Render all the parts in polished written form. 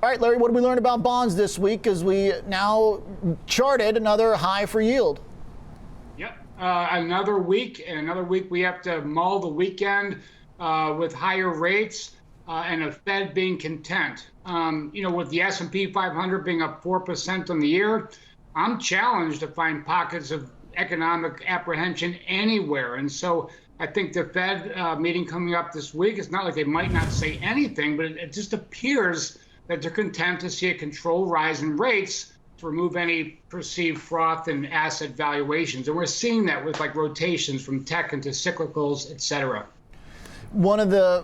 All right, Larry, what did we learn about bonds this week as we now charted another high for yield? Yep, another week we have to mull the weekend with higher rates and a Fed being content. With the S&P 500 being up 4% on the year, I'm challenged to find pockets of economic apprehension anywhere. And so I think the Fed meeting coming up this week, it's not like they might not say anything, but it just appears that they're content to see a controlled rise in rates to remove any perceived froth in asset valuations. And we're seeing that with like rotations from tech into cyclicals, et cetera. One of the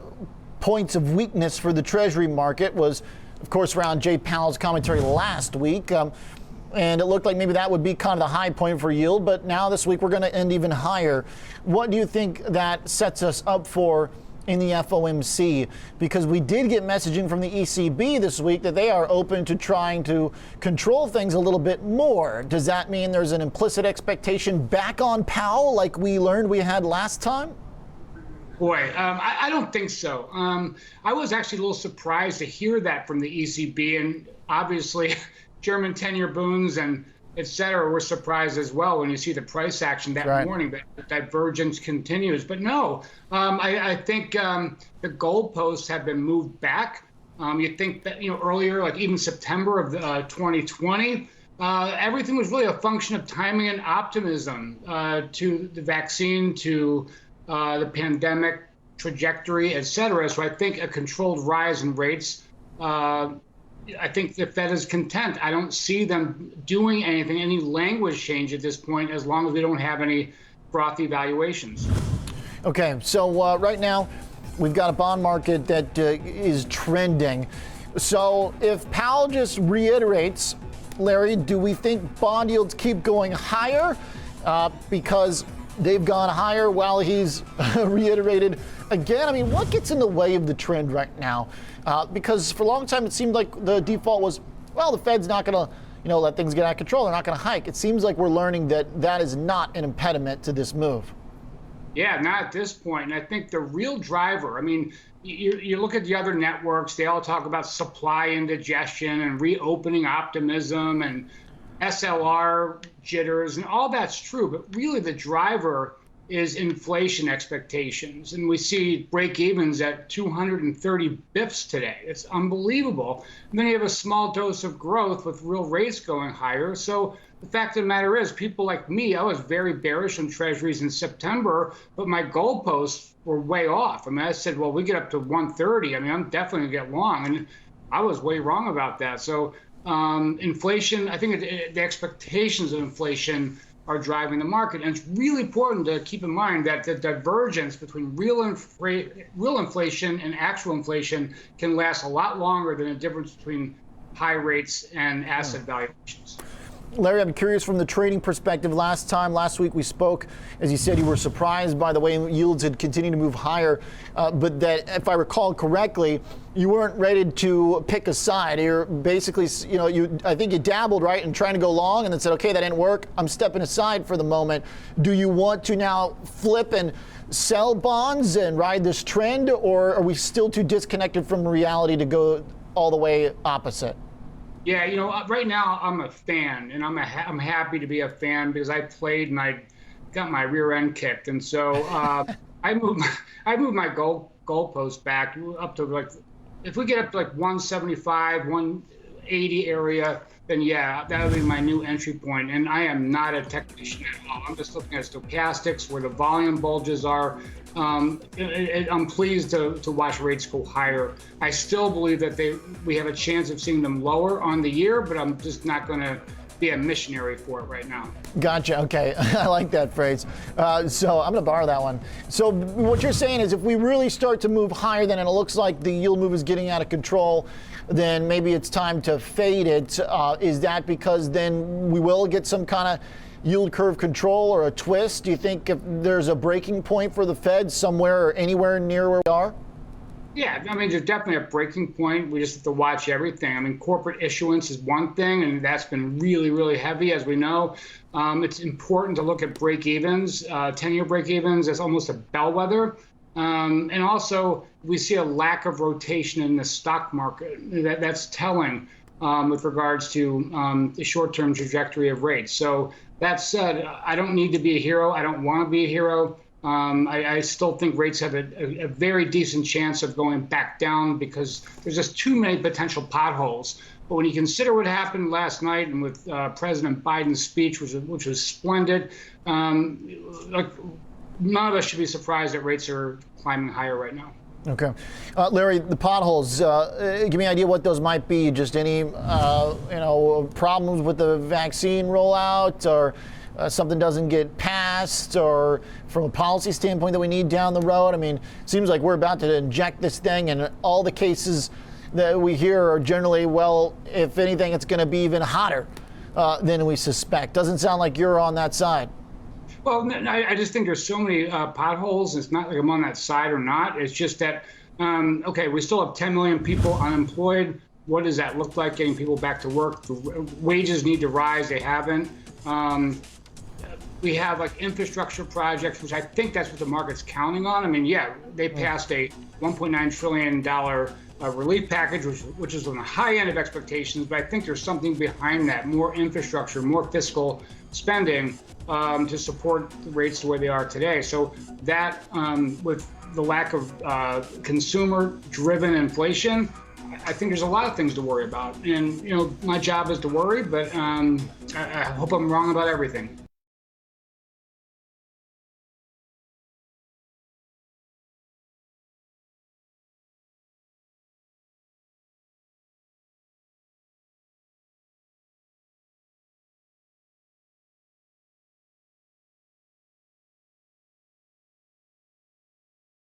points of weakness for the Treasury market was, of course, around Jay Powell's commentary last week. And it looked like maybe that would be kind of the high point for yield. But now this week we're going to end even higher. What do you think that sets us up for in the FOMC? Because we did get messaging from the ECB this week that they are open to trying to control things a little bit more. Does that mean there's an implicit expectation back on Powell like we learned we had last time? Boy, I don't think so. I was actually a little surprised to hear that from the ECB, and obviously German 10-year bonds and et cetera were surprised as well when you see the price action that morning, that the divergence continues. But no, I think the goalposts have been moved back. You think that, earlier, like even September of 2020, everything was really a function of timing and optimism to the vaccine, to the pandemic trajectory, et cetera. So I think a controlled rise in rates, I think the Fed is content. I don't see them doing anything, any language change at this point, as long as we don't have any frothy valuations. Okay, so right now we've got a bond market that is trending. So if Powell just reiterates, Larry, do we think bond yields keep going higher because they've gone higher while he's reiterated again? I mean, what gets in the way of the trend right now? Because for a long time, it seemed like the default was, well, the Fed's not going to, let things get out of control. They're not going to hike. It seems like we're learning that that is not an impediment to this move. Yeah, not at this point. And I think the real driver, I mean, you look at the other networks, they all talk about supply indigestion and reopening optimism and SLR jitters, and all that's true. But really the driver is inflation expectations. And we see break evens at 230 bips today. It's unbelievable. And then you have a small dose of growth with real rates going higher. So the fact of the matter is, people like me, I was very bearish on treasuries in September, but my goalposts were way off. I mean, I said, well, we get up to 130. I mean, I'm definitely gonna get long. And I was way wrong about that. So inflation, I think the expectations of inflation are driving the market. And it's really important to keep in mind that the divergence between real inflation and actual inflation can last a lot longer than the difference between high rates and asset valuations. Larry, I'm curious from the trading perspective. Last week we spoke, as you said, you were surprised by the way yields had continued to move higher, but that, if I recall correctly, you weren't ready to pick a side. You're basically, I think you dabbled, right, in trying to go long and then said, okay, that didn't work. I'm stepping aside for the moment. Do you want to now flip and sell bonds and ride this trend, or are we still too disconnected from reality to go all the way opposite? Yeah, right now I'm a fan, and I'm happy to be a fan because I played and I got my rear end kicked, and so I moved my goalpost back up to, like, if we get up to like 175, 180 area, then yeah, that would be my new entry point. And I am not a technician at all. I'm just looking at stochastics, where the volume bulges are. I'm pleased to watch rates go higher. I still believe that we have a chance of seeing them lower on the year, but I'm just not going to be a missionary for it right now. Gotcha. Okay. I like that phrase. So I'm going to borrow that one. So what you're saying is if we really start to move higher, then it looks like the yield move is getting out of control, then maybe it's time to fade it. Is that because then we will get some kind of yield curve control or a twist? Do you think if there's a breaking point for the Fed somewhere or anywhere near where we are? Yeah, I mean, there's definitely a breaking point. We just have to watch everything. I mean, corporate issuance is one thing, and that's been really, really heavy, as we know. It's important to look at break-evens, 10-year break-evens. It's almost a bellwether. And also, we see a lack of rotation in the stock market. That's telling with regards to the short-term trajectory of rates. So that said, I don't need to be a hero. I don't want to be a hero. I still think rates have a very decent chance of going back down because there's just too many potential potholes. But when you consider what happened last night and with President Biden's speech, which was splendid, like, none of us should be surprised that rates are climbing higher right now. Okay. Larry, the potholes, give me an idea what those might be. Just any, problems with the vaccine rollout, or something doesn't get passed, or from a policy standpoint that we need down the road? I mean, it seems like we're about to inject this thing, and all the cases that we hear are generally, well, if anything, it's going to be even hotter than we suspect. Doesn't sound like you're on that side. Well, I just think there's so many potholes. It's not like I'm on that side or not. It's just that, okay, we still have 10 million people unemployed. What does that look like, getting people back to work? The wages need to rise. They haven't. We have like infrastructure projects, which I think that's what the market's counting on. I mean, yeah, they passed a $1.9 trillion relief package, which is on the high end of expectations, but I think there's something behind that, more infrastructure, more fiscal spending to support the rates the way they are today. So that, with the lack of consumer-driven inflation, I think there's a lot of things to worry about. And, my job is to worry, but I hope I'm wrong about everything.